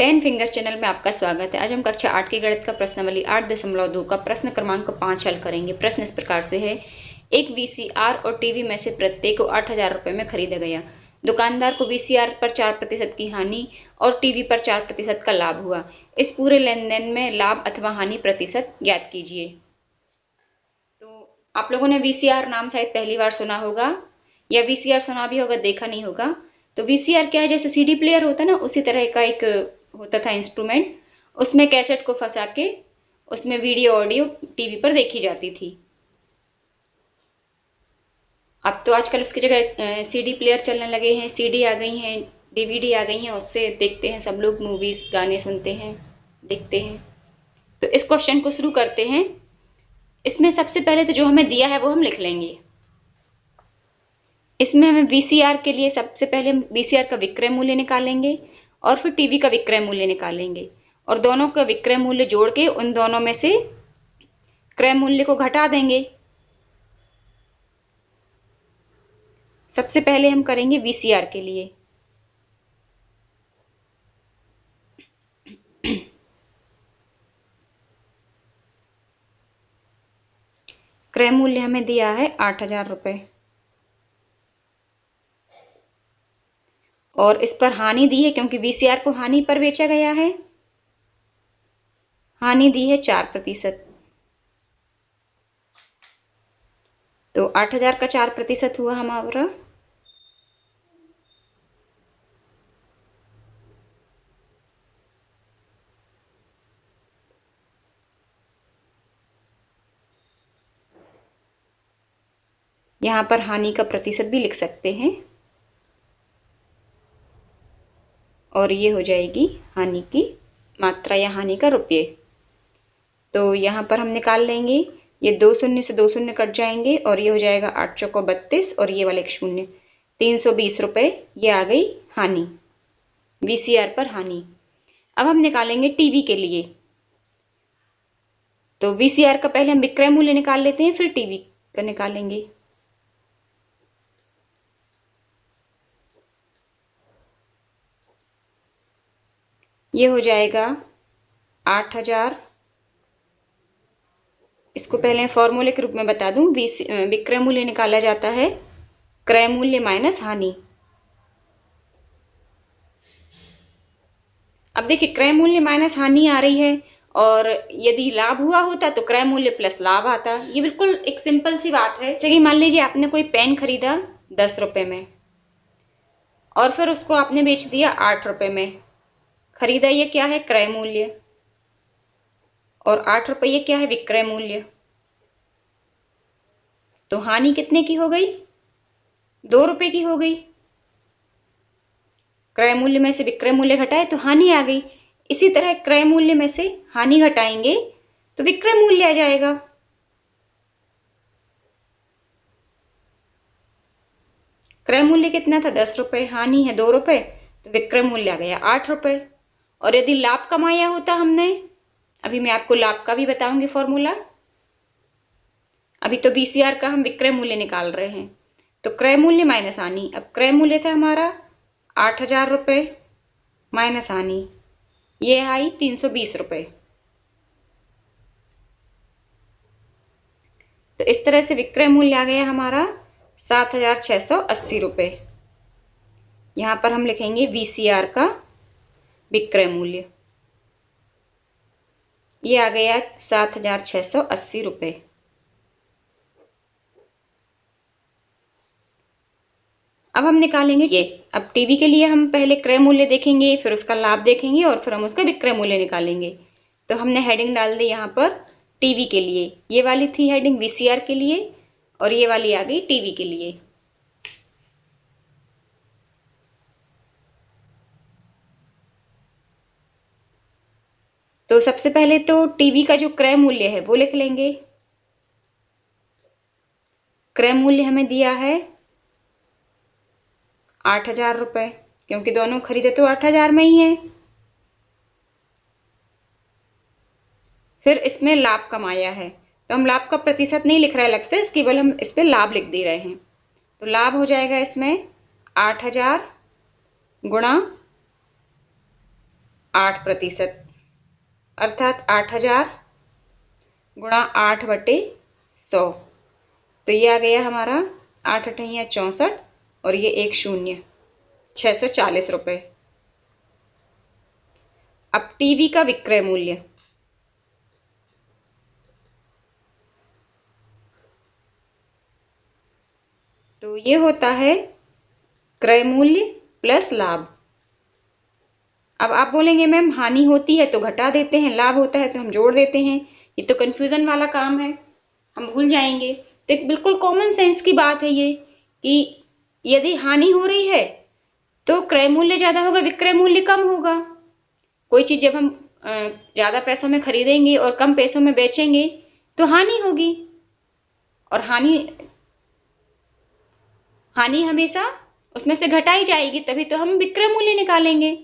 10 finger channel में आपका स्वागत है। आज हम कक्षा 8 की गणित का प्रश्नावली 8.2 का प्रश्न क्रमांक 5 हल करेंगे। प्रश्न इस प्रकार से है, एक वीसीआर और टीवी में से प्रत्येक को 8,000 रुपये में खरीदा गया। दुकानदार को वीसीआर पर 4% की हानि और टीवी पर 4% का लाभ हुआ। इस पूरे लेन देन में लाभ अथवा हानि प्रतिशत ज्ञात कीजिए। तो आप लोगों ने वीसीआर नाम शायद पहली बार सुना होगा या वीसीआर सुना भी होगा, देखा नहीं होगा। तो वीसीआर क्या है, जैसे सीडी प्लेयर होता है ना, उसी तरह का एक होता था इंस्ट्रूमेंट। उसमें कैसेट को फंसा के उसमें वीडियो ऑडियो टीवी पर देखी जाती थी। अब तो आजकल उसकी जगह सीडी प्लेयर चलने लगे हैं, सीडी आ गई हैं, डीवीडी आ गई हैं, उससे देखते हैं सब लोग, मूवीज गाने सुनते हैं, देखते हैं। तो इस क्वेश्चन को शुरू करते हैं। इसमें सबसे पहले तो जो हमें दिया है वो हम लिख लेंगे। इसमें हमें वीसीआर के लिए सबसे पहले हम वीसीआर का विक्रय मूल्य निकालेंगे और फिर टीवी का विक्रय मूल्य निकालेंगे और दोनों का विक्रय मूल्य जोड़ के उन दोनों में से क्रय मूल्य को घटा देंगे। सबसे पहले हम करेंगे वीसीआर के लिए। क्रय मूल्य हमें दिया है 8,000 रुपये और इस पर हानि दी है क्योंकि वीसीआर को हानि पर बेचा गया है। हानि दी है 4%। तो 8,000 का 4% हुआ हमारा 4। यहाँ पर हानि का प्रतिशत भी लिख सकते हैं और ये हो जाएगी हानि की मात्रा या हानि का रुपये। तो यहाँ पर हम निकाल लेंगे, ये 2 शून्य से 2 शून्य कट जाएंगे और ये हो जाएगा 8 चौको 32 और ये वाला एक शून्य, 320 रुपये। ये आ गई हानि, वीसीआर पर हानि। अब हम निकालेंगे टीवी के लिए। तो वीसीआर का पहले हम विक्रय मूल्य निकाल लेते हैं, फिर टीवी का निकालेंगे। ये हो जाएगा 8,000। इसको पहले फॉर्मूले के रूप में बता दूं, विक्रय मूल्य निकाला जाता है क्रय मूल्य माइनस हानि। अब देखिए, क्रय मूल्य माइनस हानि आ रही है और यदि लाभ हुआ होता तो क्रय मूल्य प्लस लाभ आता। ये बिल्कुल एक सिंपल सी बात है। जैसे कि मान लीजिए आपने कोई पेन खरीदा 10 रुपए में और फिर उसको आपने बेच दिया 8 रुपए में। खरीदा ये क्या है, क्रय मूल्य, और 8 रुपये क्या है, विक्रय मूल्य। तो हानि कितने की हो गई, 2 रुपए की हो गई। क्रय मूल्य में से विक्रय मूल्य घटाए तो हानि आ गई। इसी तरह क्रय मूल्य में से हानि घटाएंगे तो विक्रय मूल्य आ जाएगा। क्रय मूल्य कितना था, 10 रुपए, हानि है 2 रुपए, तो विक्रय मूल्य आ गया 8 रुपए। और यदि लाभ कमाया होता हमने, अभी मैं आपको लाभ का भी बताऊंगी फॉर्मूला। अभी तो वीसीआर का हम विक्रय मूल्य निकाल रहे हैं, तो क्रय मूल्य माइनस हानि। अब क्रय मूल्य था हमारा 8,000 रुपये माइनस हानि, ये आई 320 रुपये। तो इस तरह से विक्रय मूल्य आ गया हमारा 7,680 रुपये। यहां पर हम लिखेंगे वीसीआर का विक्रय मूल्य, ये आ गया 7,680 रुपये। अब हम निकालेंगे ये। अब टीवी के लिए हम पहले क्रय मूल्य देखेंगे, फिर उसका लाभ देखेंगे और फिर हम उसका विक्रय मूल्य निकालेंगे। तो हमने हेडिंग डाल दी यहाँ पर टीवी के लिए। ये वाली थी हेडिंग वीसीआर के लिए और ये वाली आ गई टीवी के लिए। तो सबसे पहले तो टीवी का जो क्रय मूल्य है वो लिख लेंगे। क्रय मूल्य हमें दिया है 8,000 रुपये, क्योंकि दोनों खरीदे तो 8,000 में ही है। फिर इसमें लाभ कमाया है, तो हम लाभ का प्रतिशत नहीं लिख रहे अलग से, केवल हम इस पे लाभ लिख दे रहे हैं। तो लाभ हो जाएगा इसमें 8,000 गुणा 8%, अर्थात 8000 गुणा 8/100। तो ये आ गया हमारा 8 अठैया 64 और ये एक शून्य, 640 रुपये। अब टीवी का विक्रय मूल्य, तो ये होता है क्रय मूल्य प्लस लाभ। अब आप बोलेंगे मैम हानि होती है तो घटा देते हैं, लाभ होता है तो हम जोड़ देते हैं, ये तो कंफ्यूजन वाला काम है, हम भूल जाएंगे। तो एक बिल्कुल कॉमन सेंस की बात है ये कि यदि हानि हो रही है तो क्रय मूल्य ज्यादा होगा, विक्रय मूल्य कम होगा। कोई चीज जब हम ज्यादा पैसों में खरीदेंगे और कम पैसों में बेचेंगे तो हानि होगी, और हानि हमेशा उसमें से घटाई जाएगी, तभी तो हम विक्रय मूल्य निकालेंगे।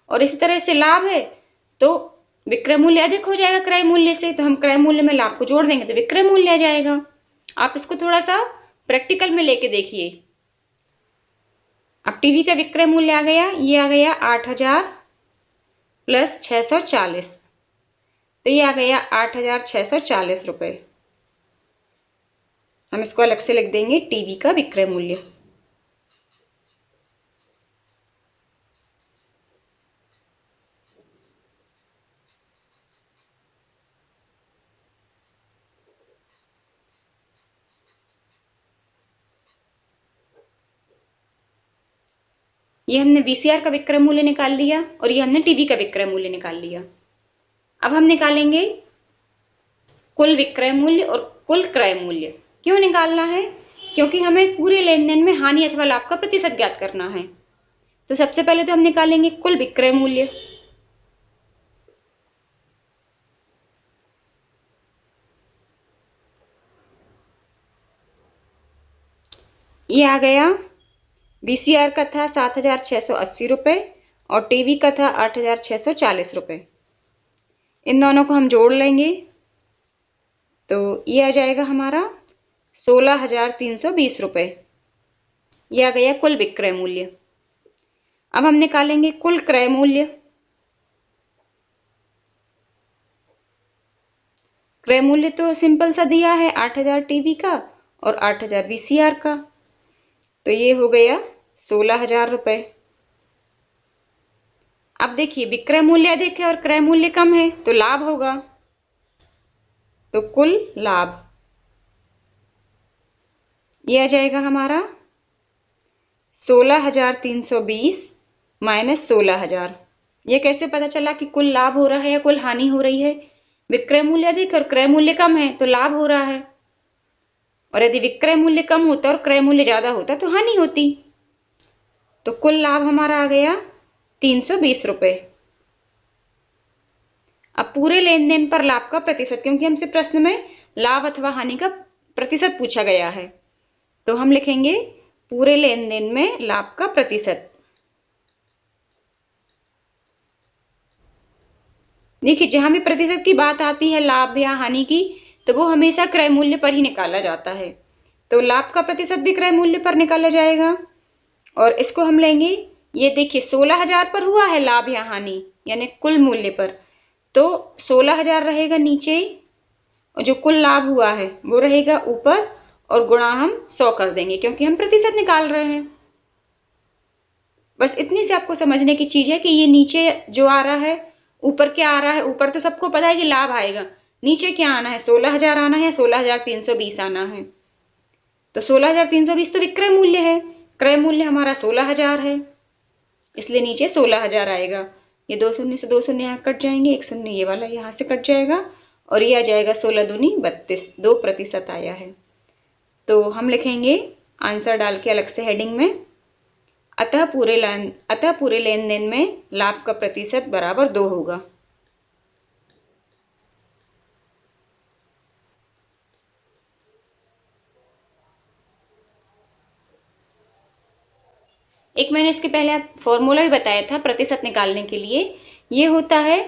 और इसी तरह से लाभ है तो विक्रय मूल्य अधिक हो जाएगा क्रय मूल्य से, तो हम क्रय मूल्य में लाभ को जोड़ देंगे तो विक्रय मूल्य आ जाएगा। आप इसको थोड़ा सा प्रैक्टिकल में लेके देखिए। अब टीवी का विक्रय मूल्य आ गया, ये आ गया 8000 प्लस 640, तो ये आ गया 8640 रुपये। हम इसको अलग से लिख देंगे टीवी का विक्रय मूल्य। ये हमने वीसीआर का विक्रय मूल्य निकाल लिया और ये हमने टीवी का विक्रय मूल्य निकाल लिया। अब हम निकालेंगे कुल विक्रय मूल्य और कुल क्रय मूल्य। क्यों निकालना है? क्योंकि हमें पूरे लेन देन में हानि अथवा लाभ का प्रतिशत ज्ञात करना है। तो सबसे पहले तो हम निकालेंगे कुल विक्रय मूल्य। ये आ गया, वीसीआर का था 7680 रुपये और टीवी का था 8640 रुपये। इन दोनों को हम जोड़ लेंगे तो ये आ जाएगा हमारा 16320 रुपये। ये आ गया कुल विक्रय मूल्य। अब हम निकालेंगे कुल क्रय मूल्य। क्रय मूल्य तो सिंपल सा दिया है, 8000 टीवी का और 8000 वीसीआर का, तो ये हो गया 16000 रुपये। अब देखिए विक्रय मूल्य अधिक है और क्रय मूल्य कम है तो लाभ होगा, तो कुल लाभ ये आ जाएगा हमारा 16320 माइनस 16000। ये कैसे पता चला कि कुल लाभ हो रहा है या कुल हानि हो रही है? विक्रय मूल्य अधिक और क्रय मूल्य कम है तो लाभ हो रहा है, और यदि विक्रय मूल्य कम होता और क्रय मूल्य ज्यादा होता तो हानि होती। तो कुल लाभ हमारा आ गया 320 रुपये। अब पूरे लेन देन पर लाभ का प्रतिशत, क्योंकि हमसे प्रश्न में लाभ अथवा हानि का प्रतिशत पूछा गया है, तो हम लिखेंगे पूरे लेन देन में लाभ का प्रतिशत। देखिए जहां भी प्रतिशत की बात आती है लाभ या हानि की, तो वो हमेशा क्रय मूल्य पर ही निकाला जाता है। तो लाभ का प्रतिशत भी क्रय मूल्य पर निकाला जाएगा, और इसको हम लेंगे, ये देखिए 16000 पर हुआ है लाभ या हानि यानी कुल मूल्य पर, तो 16000 रहेगा नीचे और जो कुल लाभ हुआ है वो रहेगा ऊपर, और गुणा हम 100 कर देंगे क्योंकि हम प्रतिशत निकाल रहे हैं। बस इतनी से आपको समझने की चीज है कि ये नीचे जो आ रहा है ऊपर क्या आ रहा है। ऊपर तो सबको पता है कि लाभ आएगा, नीचे क्या आना है, 16000 आना है, 16320 आना है। तो 16320 तो विक्रय मूल्य है, क्रय मूल्य हमारा 16000 है, इसलिए नीचे 16000 आएगा। ये 2 शून्य से 2 शून्य यहाँ कट जाएंगे, एक शून्य ये वाला यहाँ से कट जाएगा, और ये आ जाएगा 16 दूनी 32, 2% आया है। तो हम लिखेंगे आंसर डाल के अलग से हेडिंग में, अतः पूरे लेन देन में लाभ का प्रतिशत बराबर 2 होगा। एक मैंने इसके पहले फॉर्मूला भी बताया था प्रतिशत निकालने के लिए। ये होता है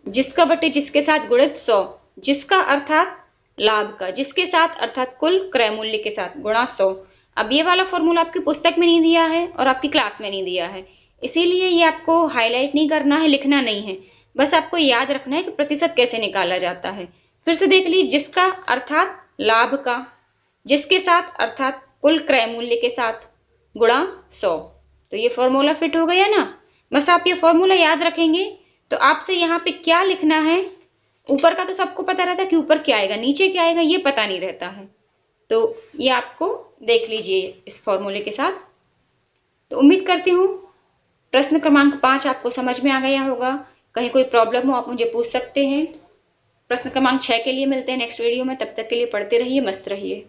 जिसका बटे जिसके साथ गुणित 100, जिसका अर्थात लाभ का, जिसके साथ अर्थात कुल क्रय मूल्य के साथ गुणा 100। अब ये वाला फॉर्मूला आपकी पुस्तक में नहीं दिया है और आपकी क्लास में नहीं दिया है, इसीलिए ये आपको हाईलाइट नहीं करना है, लिखना नहीं है, बस आपको याद रखना है कि प्रतिशत कैसे निकाला जाता है। फिर से देख लीजिए, जिसका अर्थात लाभ का, जिसके साथ अर्थात कुल क्रय मूल्य के साथ, गुणा 100। तो ये फॉर्मूला फिट हो गया ना। बस आप ये फॉर्मूला याद रखेंगे तो आपसे यहाँ पे क्या लिखना है, ऊपर का तो सबको पता रहता है कि ऊपर क्या आएगा, नीचे क्या आएगा ये पता नहीं रहता है। तो ये आपको देख लीजिए इस फॉर्मूले के साथ। तो उम्मीद करती हूँ प्रश्न क्रमांक 5 आपको समझ में आ गया होगा। कहीं कोई प्रॉब्लम हो आप मुझे पूछ सकते हैं। प्रश्न क्रमांक 6 के लिए मिलते हैं नेक्स्ट वीडियो में, तब तक के लिए पढ़ते रहिए, मस्त रहिए।